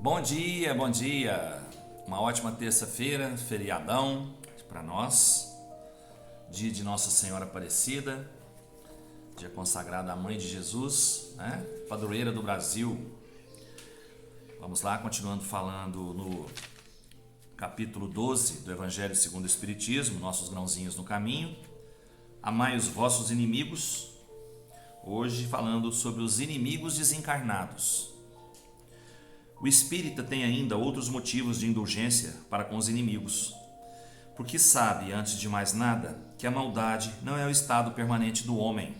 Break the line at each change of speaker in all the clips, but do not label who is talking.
Bom dia, bom dia. Uma ótima terça-feira, feriadão para nós. Dia de Nossa Senhora Aparecida, dia consagrado à Mãe de Jesus, né? Padroeira do Brasil. Vamos lá, continuando falando no capítulo 12 do Evangelho segundo o Espiritismo, nossos grãozinhos no caminho. Amai os vossos inimigos. Hoje falando sobre os inimigos desencarnados. O espírita tem ainda outros motivos de indulgência para com os inimigos, porque sabe, antes de mais nada, que a maldade não é o estado permanente do homem,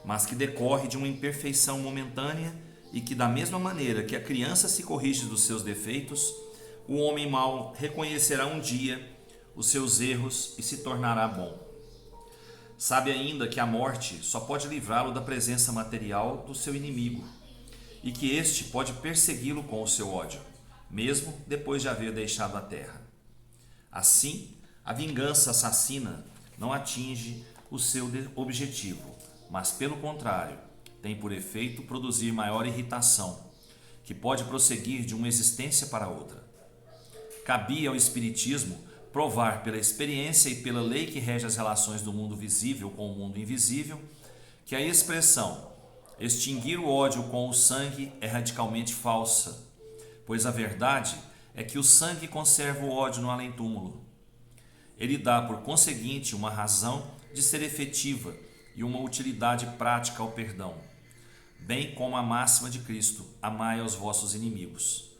mas que decorre de uma imperfeição momentânea e que, da mesma maneira que a criança se corrige dos seus defeitos, o homem mau reconhecerá um dia os seus erros e se tornará bom. Sabe ainda que a morte só pode livrá-lo da presença material do seu inimigo e que este pode persegui-lo com o seu ódio, mesmo depois de haver deixado a terra. Assim, a vingança assassina não atinge o seu objetivo, mas, pelo contrário, tem por efeito produzir maior irritação, que pode prosseguir de uma existência para outra. Cabia ao Espiritismo provar pela experiência e pela lei que rege as relações do mundo visível com o mundo invisível, que a expressão extinguir o ódio com o sangue é radicalmente falsa, pois a verdade é que o sangue conserva o ódio no além-túmulo. Ele dá, por conseguinte, uma razão de ser efetiva e uma utilidade prática ao perdão, bem como a máxima de Cristo: amai aos vossos inimigos.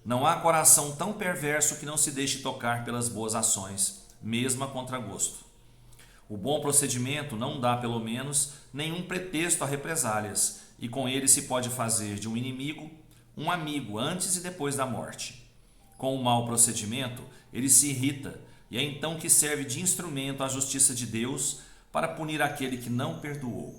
Não há coração tão perverso que não se deixe tocar pelas boas ações, mesmo a contragosto. O bom procedimento não dá, pelo menos, nenhum pretexto a represálias, e com ele se pode fazer de um inimigo um amigo antes e depois da morte. Com o mau procedimento, ele se irrita, e é então que serve de instrumento à justiça de Deus para punir aquele que não perdoou.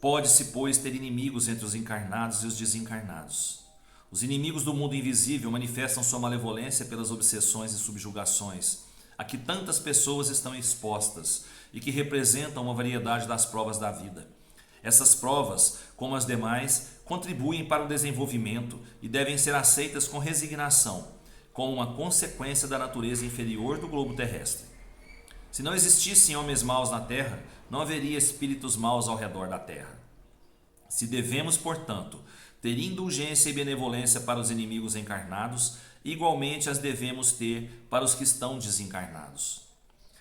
Pode-se, pois, ter inimigos entre os encarnados e os desencarnados. Os inimigos do mundo invisível manifestam sua malevolência pelas obsessões e subjugações a que tantas pessoas estão expostas e que representam uma variedade das provas da vida. Essas provas, como as demais, contribuem para o desenvolvimento e devem ser aceitas com resignação, como uma consequência da natureza inferior do globo terrestre. Se não existissem homens maus na Terra, não haveria espíritos maus ao redor da Terra. Se devemos, portanto, ter indulgência e benevolência para os inimigos encarnados, igualmente as devemos ter para os que estão desencarnados.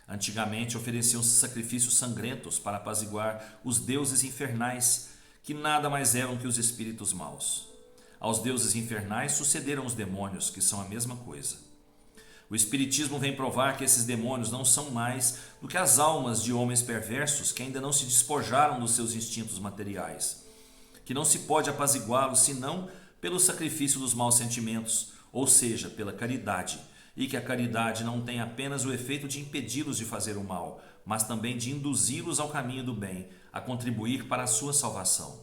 Antigamente ofereciam-se sacrifícios sangrentos para apaziguar os deuses infernais, que nada mais eram que os espíritos maus. Aos deuses infernais sucederam os demônios, que são a mesma coisa. O Espiritismo vem provar que esses demônios não são mais do que as almas de homens perversos que ainda não se despojaram dos seus instintos materiais, que não se pode apaziguá-los senão pelo sacrifício dos maus sentimentos, ou seja, pela caridade, e que a caridade não tem apenas o efeito de impedi-los de fazer o mal, mas também de induzi-los ao caminho do bem, a contribuir para a sua salvação.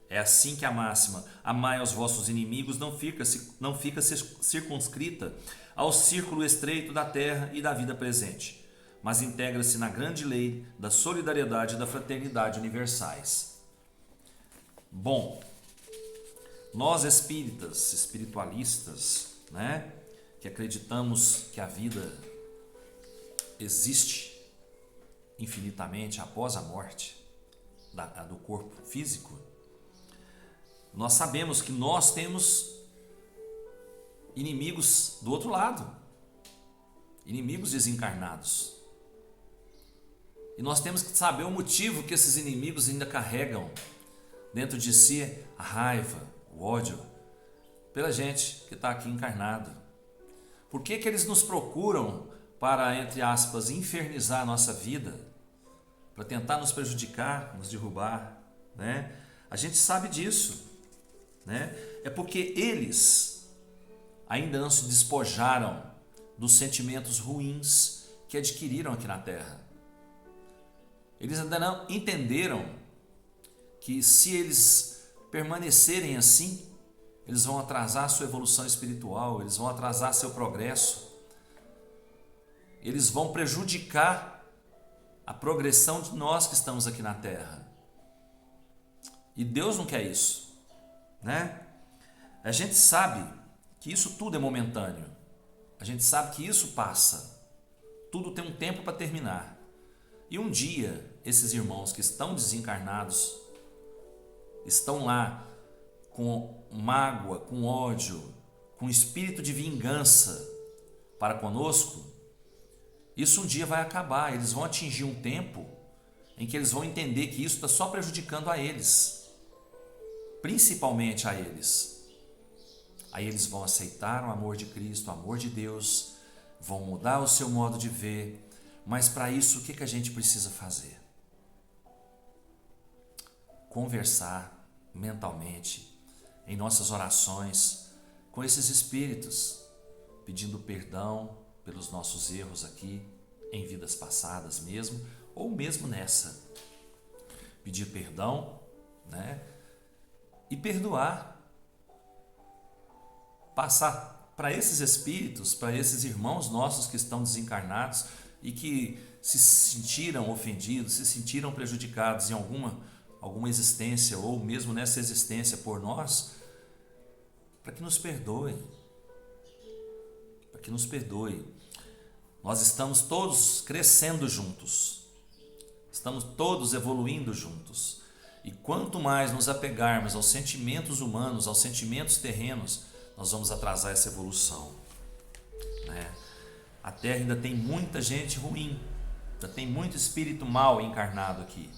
É assim que a máxima amai aos vossos inimigos não fica circunscrita ao círculo estreito da terra e da vida presente, mas integra-se na grande lei da solidariedade e da fraternidade universais. Bom, nós espíritas, espiritualistas, né, que acreditamos que a vida existe infinitamente após a morte do corpo físico, nós sabemos que nós temos inimigos do outro lado, inimigos desencarnados. E nós temos que saber o motivo que esses inimigos ainda carregam dentro de si a raiva, o ódio pela gente que está aqui encarnado. Por que eles nos procuram para, entre aspas, infernizar a nossa vida, para tentar nos prejudicar, nos derrubar, né? A gente sabe disso, né? É porque eles ainda não se despojaram dos sentimentos ruins que adquiriram aqui na Terra. Eles ainda não entenderam que se eles permanecerem assim, eles vão atrasar a sua evolução espiritual, eles vão atrasar seu progresso, eles vão prejudicar a progressão de nós que estamos aqui na Terra. E Deus não quer isso, né? A gente sabe que isso tudo é momentâneo. A gente sabe que isso passa. Tudo tem um tempo para terminar. E um dia, esses irmãos que estão desencarnados, estão lá com mágoa, com ódio, com espírito de vingança para conosco, isso um dia vai acabar. Eles vão atingir um tempo em que eles vão entender que isso está só prejudicando a eles, principalmente a eles. Aí eles vão aceitar o amor de Cristo, o amor de Deus, vão mudar o seu modo de ver, mas para isso o que a gente precisa fazer? Conversar mentalmente, em nossas orações, com esses espíritos, pedindo perdão pelos nossos erros aqui, em vidas passadas mesmo, ou mesmo nessa. Pedir perdão, né? E perdoar. Passar para esses espíritos, para esses irmãos nossos que estão desencarnados e que se sentiram ofendidos, se sentiram prejudicados em alguma existência ou mesmo nessa existência por nós, para que nos perdoem. Para que nos perdoem. Nós estamos todos crescendo juntos. Estamos todos evoluindo juntos. E quanto mais nos apegarmos aos sentimentos humanos, aos sentimentos terrenos, nós vamos atrasar essa evolução, né? A Terra ainda tem muita gente ruim, ainda tem muito espírito mal encarnado aqui.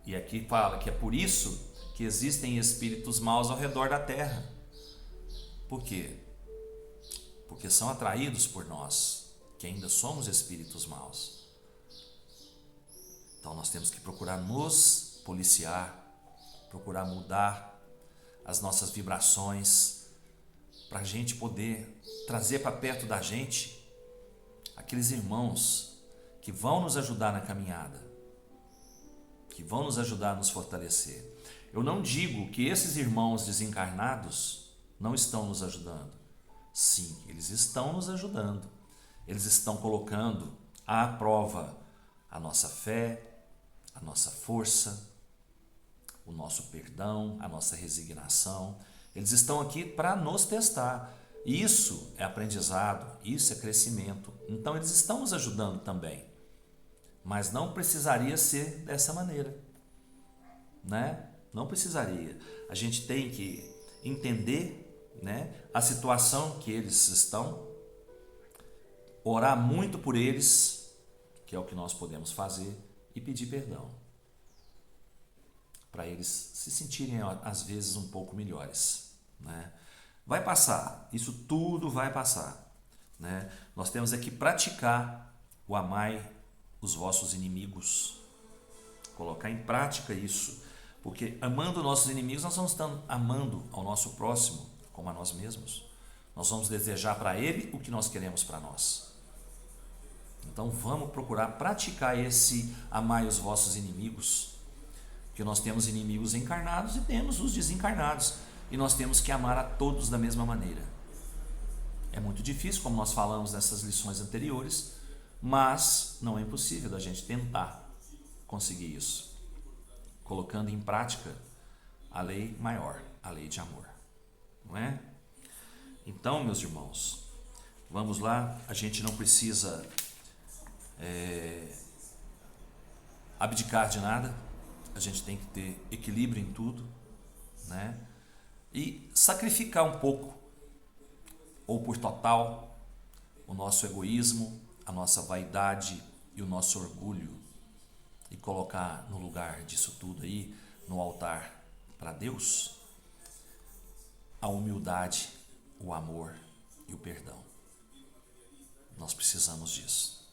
E aqui fala que é por isso que existem espíritos maus ao redor da Terra. Por quê? Porque são atraídos por nós, que ainda somos espíritos maus. Então nós temos que procurar nos policiar, procurar mudar as nossas vibrações, para a gente poder trazer para perto da gente aqueles irmãos que vão nos ajudar na caminhada, que vão nos ajudar a nos fortalecer. Eu não digo que esses irmãos desencarnados não estão nos ajudando. Sim, eles estão nos ajudando. Eles estão colocando à prova a nossa fé, a nossa força, o nosso perdão, a nossa resignação. Eles estão aqui para nos testar. Isso é aprendizado, isso é crescimento. Então eles estão nos ajudando também. Mas não precisaria ser dessa maneira, né? Não precisaria. A gente tem que entender, né, a situação que eles estão, orar muito por eles, que é o que nós podemos fazer, e pedir perdão, para eles se sentirem às vezes um pouco melhores, né? Vai passar, isso tudo vai passar, né? Nós temos é que praticar o amai os vossos inimigos, colocar em prática isso, porque amando nossos inimigos nós vamos estar amando ao nosso próximo como a nós mesmos. Nós vamos desejar para ele o que nós queremos para nós. Então vamos procurar praticar esse amai os vossos inimigos, porque nós temos inimigos encarnados e temos os desencarnados, e nós temos que amar a todos da mesma maneira. É muito difícil, como nós falamos nessas lições anteriores, mas não é impossível da gente tentar conseguir isso, colocando em prática a lei maior, a lei de amor, não é? Então, meus irmãos, vamos lá. A gente não precisa abdicar de nada, a gente tem que ter equilíbrio em tudo, né? E sacrificar um pouco, ou por total, o nosso egoísmo, a nossa vaidade e o nosso orgulho, e colocar no lugar disso tudo aí, no altar para Deus, a humildade, o amor e o perdão. Nós precisamos disso.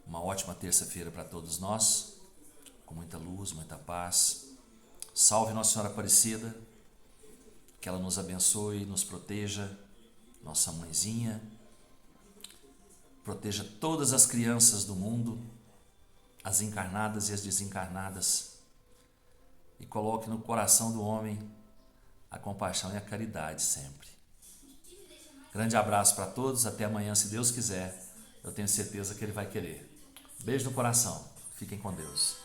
Uma ótima terça-feira para todos nós, com muita luz, muita paz. Salve Nossa Senhora Aparecida, que ela nos abençoe, nos proteja, nossa mãezinha, proteja todas as crianças do mundo, as encarnadas e as desencarnadas, e coloque no coração do homem a compaixão e a caridade sempre. Grande abraço para todos, até amanhã, se Deus quiser. Eu tenho certeza que Ele vai querer. Beijo no coração, fiquem com Deus.